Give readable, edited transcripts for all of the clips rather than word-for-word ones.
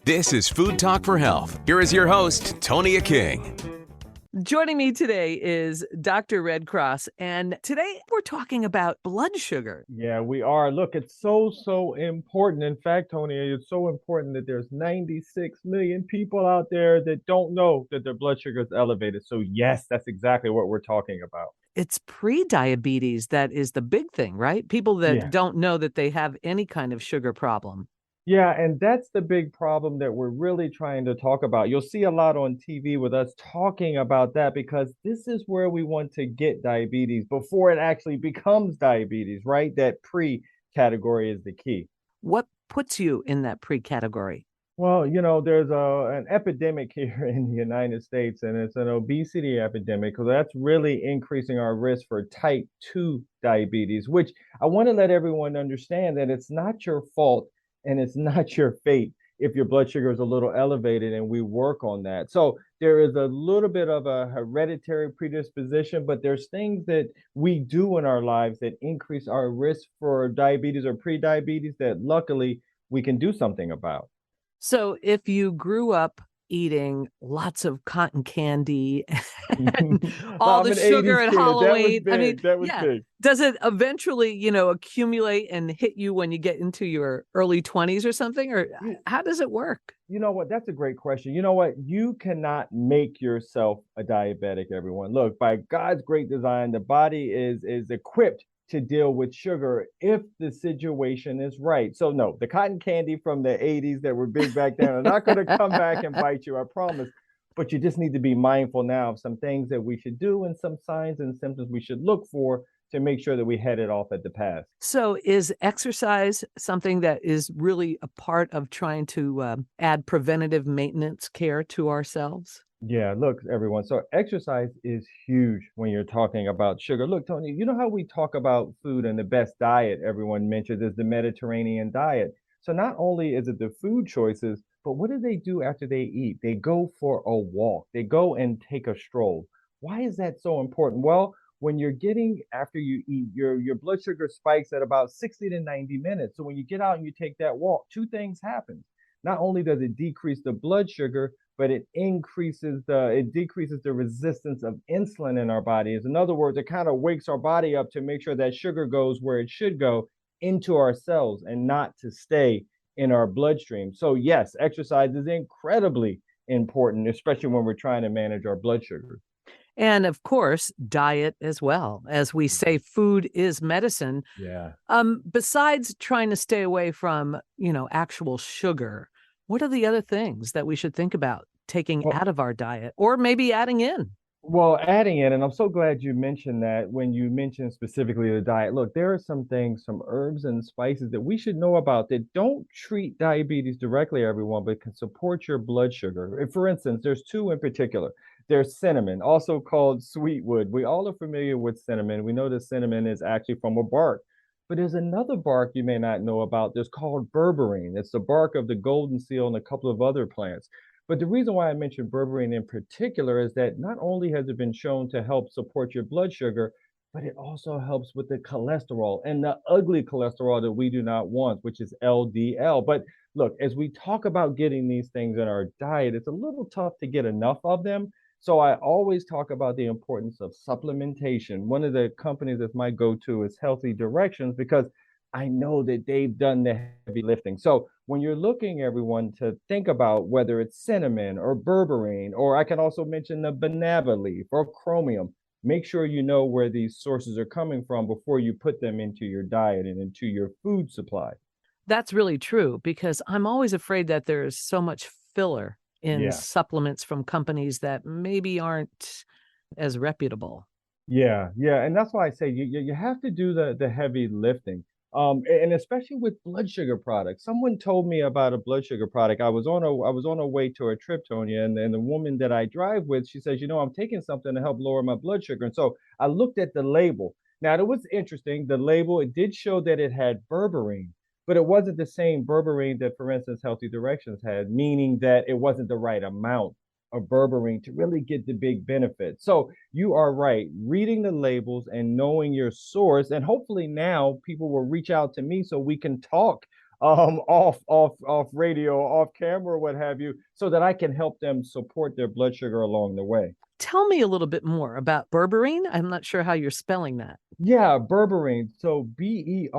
This is Food Talk for Health. Here is your host, Tonia King. Joining me today is Dr. Redcross, and today we're talking about blood sugar. Yeah, we are. Look, it's so important. In fact, Tony, it's so important that there's 96 million people out there that don't know that their blood sugar is elevated. So yes, that's exactly what we're talking about. It's pre-diabetes that is the big thing, right? People that Yeah. don't know that they have any kind of sugar problem. Yeah, and that's the big problem that we're really trying to talk about. You'll see a lot on TV with us talking about that because this is where we want to get diabetes before it actually becomes diabetes, right? That pre-category is the key. What puts you in that pre-category? Well, there's an epidemic here in the United States, and it's an obesity epidemic. So that's really increasing our risk for type 2 diabetes, which I want to let everyone understand that it's not your fault and it's not your fate if your blood sugar is a little elevated, and we work on that. So there is a little bit of a hereditary predisposition, but there's things that we do in our lives that increase our risk for diabetes or pre-diabetes that luckily we can do something about. So if you grew up eating lots of cotton candy and all I'm the an sugar 80s at kid. Halloween, That was big. does it eventually, accumulate and hit you when you get into your early 20s or something? Or how does it work? You know what? That's a great question. You know what? You cannot make yourself a diabetic, everyone. Look, by God's great design, the body is equipped to deal with sugar if the situation is right. So no, the cotton candy from the 80s that were big back then are not going to come back and bite you, I promise. But you just need to be mindful now of some things that we should do and some signs and symptoms we should look for to make sure that we head it off at the pass. So is exercise something that is really a part of trying to add preventative maintenance care to ourselves? Yeah, look, everyone. So exercise is huge when you're talking about sugar. Look, Tony, you know how we talk about food and the best diet everyone mentions is the Mediterranean diet. So not only is it the food choices, but what do they do after they eat? They go for a walk. They go and take a stroll. Why is that so important? Well, when you're getting after you eat, your blood sugar spikes at about 60 to 90 minutes. So when you get out and you take that walk, two things happen. Not only does it decrease the blood sugar, but it decreases the resistance of insulin in our bodies. In other words, it kind of wakes our body up to make sure that sugar goes where it should go into our cells and not to stay in our bloodstream. So yes, exercise is incredibly important, especially when we're trying to manage our blood sugar. And of course, diet as well. As we say, food is medicine. Yeah. Besides trying to stay away from, actual sugar, what are the other things that we should think about taking Well, out of our diet or maybe adding in? Well, adding in, and I'm so glad you mentioned that when you mentioned specifically the diet. Look, there are some things, some herbs and spices that we should know about that don't treat diabetes directly, everyone, but can support your blood sugar. For instance, there's two in particular. There's cinnamon, also called sweetwood. We all are familiar with cinnamon. We know that cinnamon is actually from a bark. But there's another bark you may not know about that's called berberine. It's the bark of the golden seal and a couple of other plants. But the reason why I mentioned berberine in particular is that not only has it been shown to help support your blood sugar, but it also helps with the cholesterol and the ugly cholesterol that we do not want, which is LDL. But look, as we talk about getting these things in our diet, it's a little tough to get enough of them. So I always talk about the importance of supplementation. One of the companies that's my go-to is Healthy Directions because I know that they've done the heavy lifting. So when you're looking, everyone, to think about whether it's cinnamon or berberine, or I can also mention the banana leaf or chromium, make sure you know where these sources are coming from before you put them into your diet and into your food supply. That's really true because I'm always afraid that there's so much filler in Yeah. supplements from companies that maybe aren't as reputable. Yeah, and that's why I say you have to do the heavy lifting. And especially with blood sugar products. Someone told me about a blood sugar product. I was on a way to a trip, Tonia, and the woman that I drive with, she says, I'm taking something to help lower my blood sugar. And so I looked at the label. Now, it was interesting. The label, it did show that it had berberine, but it wasn't the same berberine that, for instance, Healthy Directions had, meaning that it wasn't the right amount of berberine to really get the big benefit. So you are right, reading the labels and knowing your source. And hopefully now people will reach out to me so we can talk off radio, off camera, what have you, so that I can help them support their blood sugar along the way. Tell me a little bit more about berberine. I'm not sure how you're spelling that. Yeah, berberine. So berberine,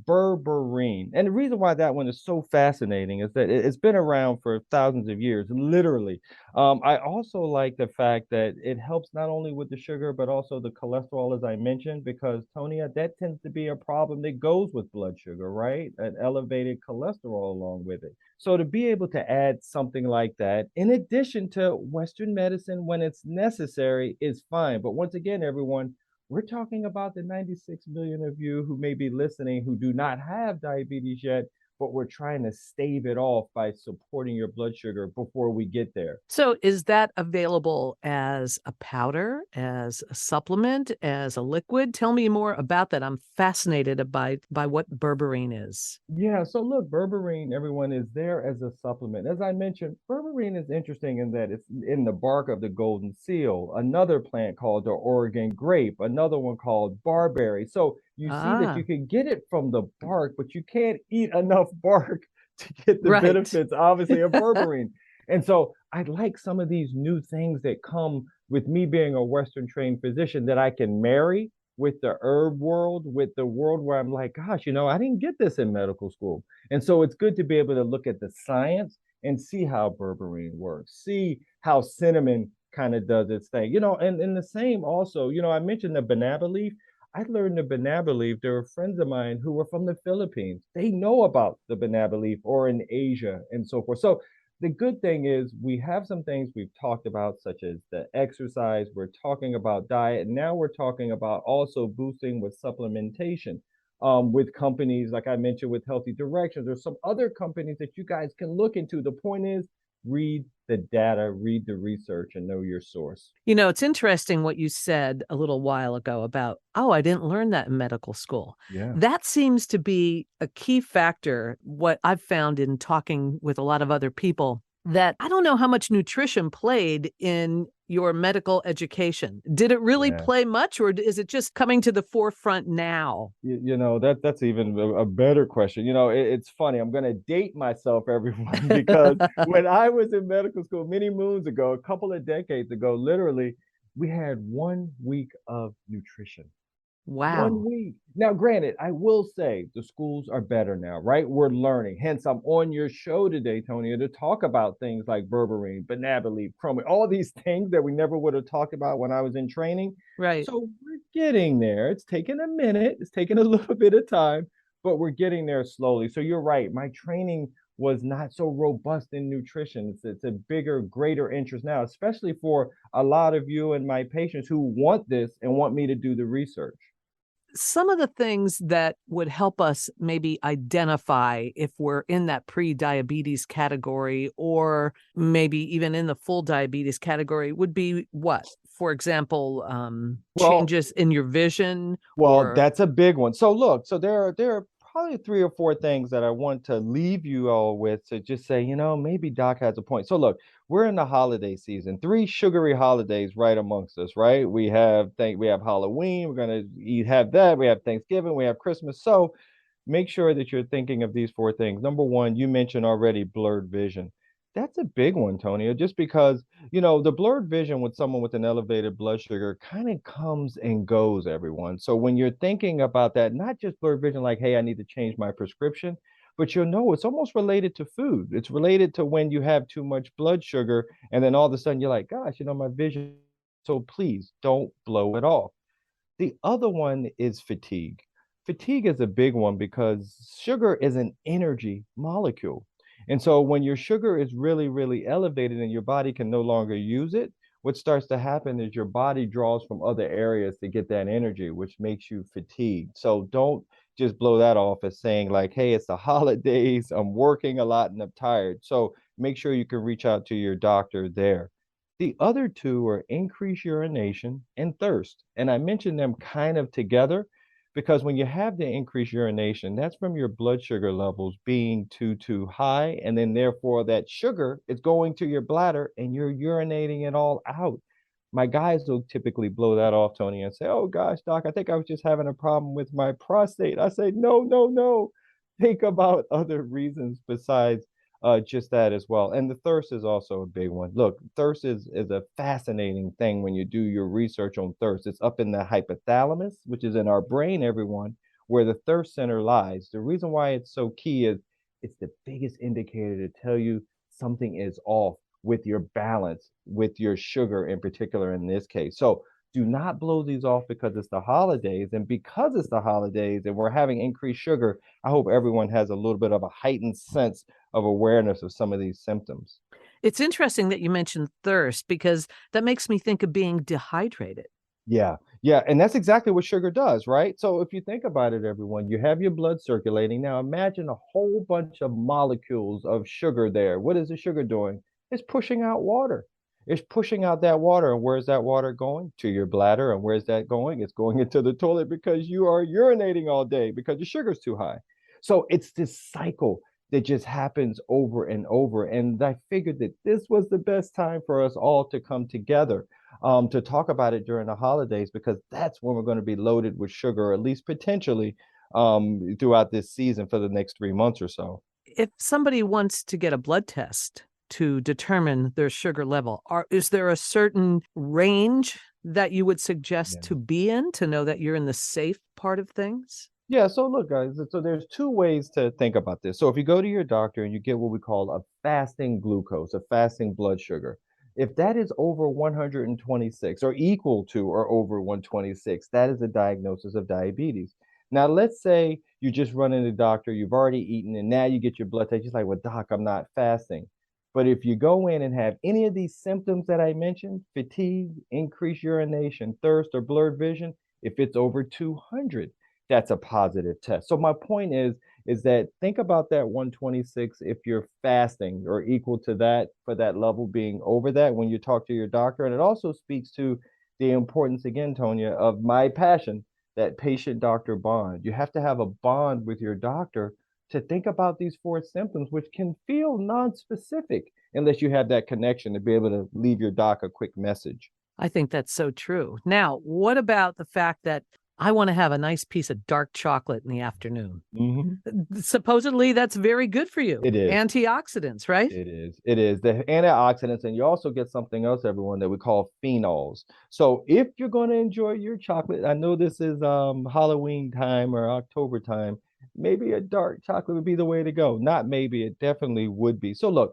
berberine. And the reason why that one is so fascinating is that it's been around for thousands of years, literally. I also like the fact that it helps not only with the sugar, but also the cholesterol, as I mentioned, because Tonia, that tends to be a problem that goes with blood sugar, right? An elevated cholesterol along with it. So to be able to add something like that, in addition to Western medicine when it's necessary, is fine. But once again, everyone, we're talking about the 96 million of you who may be listening who do not have diabetes yet, but we're trying to stave it off by supporting your blood sugar before we get there. So is that available as a powder, as a supplement, as a liquid? Tell me more about that. I'm fascinated by what berberine is. Yeah, so look, berberine, everyone, is there as a supplement. As I mentioned, berberine is interesting in that it's in the bark of the golden seal, another plant called the Oregon grape, another one called barberry. So you see that you Ah, can get it from the bark, but you can't eat enough bark to get the right. benefits, obviously, of berberine. And so I like some of these new things that come with me being a Western trained physician that I can marry with the herb world, with the world where I'm like, gosh, I didn't get this in medical school. And so it's good to be able to look at the science and see how berberine works, see how cinnamon kind of does its thing, and the same also, I mentioned the banana leaf. I learned the banana leaf. There were friends of mine who were from the Philippines. They know about the banana leaf or in Asia and so forth. So the good thing is we have some things we've talked about, such as the exercise, we're talking about diet, and now we're talking about also boosting with supplementation. With companies like I mentioned with Healthy Directions, there's some other companies that you guys can look into. The point is, read the data, read the research, and know your source. It's interesting what you said a little while ago about, oh, I didn't learn that in medical school. Yeah. That seems to be a key factor, what I've found in talking with a lot of other people, that I don't know how much nutrition played in your medical education. Did it really Yeah. play much, or is it just coming to the forefront now? That's even a better question. It's funny. I'm going to date myself, everyone, because when I was in medical school many moons ago, a couple of decades ago, literally, we had 1 week of nutrition. One Wow. week. Now, granted, I will say the schools are better now, right? We're learning. Hence, I'm on your show today, Tonia, to talk about things like berberine, banana leaf, chromium, all these things that we never would have talked about when I was in training. Right. So we're getting there. It's taking a minute, it's taking a little bit of time, but we're getting there slowly. So you're right. My training was not so robust in nutrition. It's a bigger, greater interest now, especially for a lot of you and my patients who want this and want me to do the research. Some of the things that would help us maybe identify if we're in that pre-diabetes category or maybe even in the full diabetes category would be what? For example, Well, changes in your vision Well, or that's a big one. So look, so there are probably three or four things that I want to leave you all with to just say, maybe Doc has a point. So look, we're in the holiday season, three sugary holidays right amongst us, right? We have Halloween, we're gonna eat have that, we have Thanksgiving, we have Christmas. So make sure that you're thinking of these four things. Number one, you mentioned already blurred vision. That's a big one, Tonya, just because, the blurred vision with someone with an elevated blood sugar kind of comes and goes, everyone. So when you're thinking about that, not just blurred vision, like, hey, I need to change my prescription, but it's almost related to food. It's related to when you have too much blood sugar, and then all of a sudden you're like, gosh, my vision. So please don't blow it off. The other one is fatigue. Fatigue is a big one because sugar is an energy molecule. And so when your sugar is really, really elevated and your body can no longer use it, what starts to happen is your body draws from other areas to get that energy, which makes you fatigued. So don't just blow that off as saying, like, hey, it's the holidays, I'm working a lot and I'm tired. So make sure you can reach out to your doctor there. The other two are increased urination and thirst. And I mentioned them kind of together because when you have the increased urination, that's from your blood sugar levels being too high. And then therefore that sugar is going to your bladder and you're urinating it all out. My guys will typically blow that off, Tony, and say, "Oh gosh, doc, I think I was just having a problem with my prostate." I say, "No, no, no. Think about other reasons besides just that as well." And the thirst is also a big one. Look, thirst is a fascinating thing when you do your research on thirst. It's up in the hypothalamus, which is in our brain, everyone, where the thirst center lies. The reason why it's so key is it's the biggest indicator to tell you something is off with your balance, with your sugar in particular in this case. So do not blow these off because it's the holidays. And because it's the holidays and we're having increased sugar, I hope everyone has a little bit of a heightened sense of awareness of some of these symptoms. It's interesting that you mentioned thirst because that makes me think of being dehydrated. Yeah, yeah, and that's exactly what sugar does, right? So if you think about it, everyone, you have your blood circulating. Now imagine a whole bunch of molecules of sugar there. What is the sugar doing? It's pushing out water. It's pushing out that water. And where's that water going? To your bladder. And where's that going? It's going into the toilet because you are urinating all day because the sugar's too high. So it's this cycle that just happens over and over. And I figured that this was the best time for us all to come together to talk about it during the holidays because that's when we're going to be loaded with sugar, at least potentially, throughout this season for the next 3 months or so. If somebody wants to get a blood test to determine their sugar level, is there a certain range that you would suggest Yeah. to be in to know that you're in the safe part of things? Yeah, so look, guys, so there's two ways to think about this. So if you go to your doctor and you get what we call a fasting glucose, a fasting blood sugar, if that is over 126 or equal to or over 126, that is a diagnosis of diabetes. Now, let's say you just run in the doctor, you've already eaten, and now you get your blood test. You're like, well, doc, I'm not fasting. But if you go in and have any of these symptoms that I mentioned, fatigue, increased urination, thirst, or blurred vision, if it's over 200, that's a positive test. So my point is that think about that 126 if you're fasting or equal to that for that level being over that when you talk to your doctor. And it also speaks to the importance again, Tonia, of my passion, that patient doctor bond. You have to have a bond with your doctor to think about these four symptoms, which can feel non-specific unless you have that connection to be able to leave your doc a quick message. I think that's so true. Now, what about the fact that I want to have a nice piece of dark chocolate in the afternoon? Mhm. Supposedly, that's very good for you. It is. Antioxidants, right? It is. It is. The antioxidants, and you also get something else, everyone, that we call phenols. So if you're going to enjoy your chocolate, I know this is Halloween time or October time, maybe a dark chocolate would be the way to go. Not maybe, it definitely would be. So look,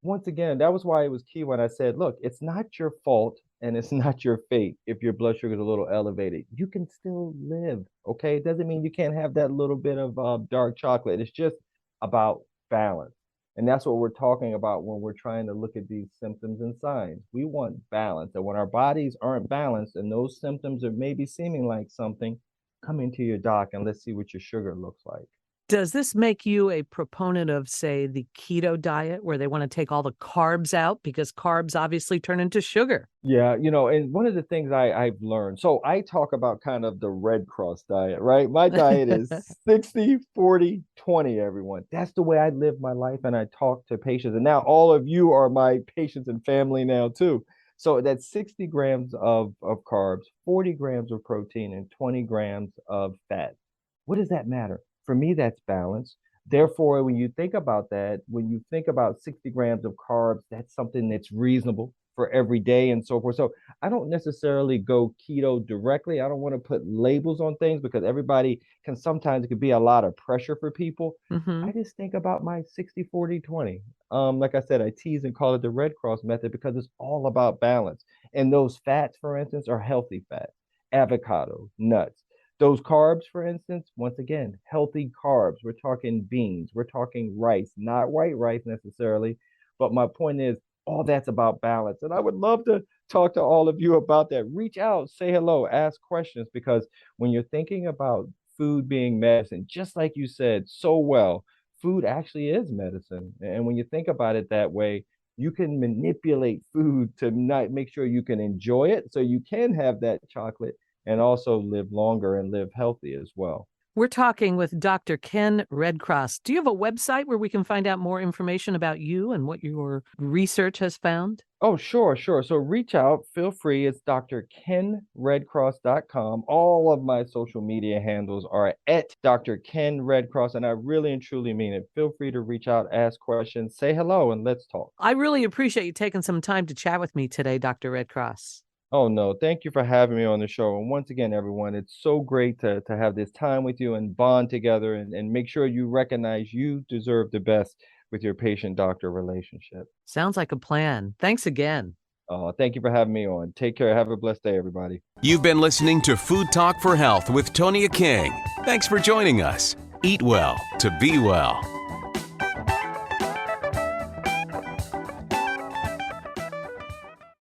once again, that was why it was key when I said, look, it's not your fault and it's not your fate if your blood sugar is a little elevated. You can still live, okay? It doesn't mean you can't have that little bit of dark chocolate. It's just about balance. And that's what we're talking about when we're trying to look at these symptoms and signs. We want balance. And when our bodies aren't balanced and those symptoms are maybe seeming like something, come into your doc and let's see what your sugar looks like. Does this make you a proponent of, say, the keto diet where they want to take all the carbs out because carbs obviously turn into sugar? Yeah, and one of the things I've learned, so I talk about kind of the Redcross diet, right? My diet is 60, 40, 20, everyone. That's the way I live my life and I talk to patients. And now all of you are my patients and family now too. So that's 60 grams of carbs, 40 grams of protein, and 20 grams of fat. What does that matter? For me, that's balance. Therefore, when you think about that, when you think about 60 grams of carbs, that's something that's reasonable for every day and so forth. So I don't necessarily go keto directly. I don't want to put labels on things because everybody can sometimes it could be a lot of pressure for people. Hmm. I just think about my 60, 40, 20. Like I said, I tease and call it the Red Cross method because it's all about balance. And those fats, for instance, are healthy fats, avocado, nuts. Those carbs, for instance, once again, healthy carbs. We're talking beans, we're talking rice, not white rice necessarily. But my point is, all that's about balance. And I would love to talk to all of you about that. Reach out, say hello, ask questions, because when you're thinking about food being medicine, just like you said so well, food actually is medicine. And when you think about it that way, you can manipulate food to not make sure you can enjoy it so you can have that chocolate and also live longer and live healthy as well. We're talking with Dr. Ken Redcross. Do you have a website where we can find out more information about you and what your research has found? Oh, sure, sure. So reach out, feel free. It's drkenredcross.com. All of my social media handles are at Dr. Ken Redcross, and I really and truly mean it. Feel free to reach out, ask questions, say hello, and let's talk. I really appreciate you taking some time to chat with me today, Dr. Redcross. Oh, no, thank you for having me on the show. And once again, everyone, it's so great to have this time with you and bond together and make sure you recognize you deserve the best with your patient-doctor relationship. Sounds like a plan. Thanks again. Thank you for having me on. Take care. Have a blessed day, everybody. You've been listening to Food Talk for Health with Tonia King. Thanks for joining us. Eat well to be well.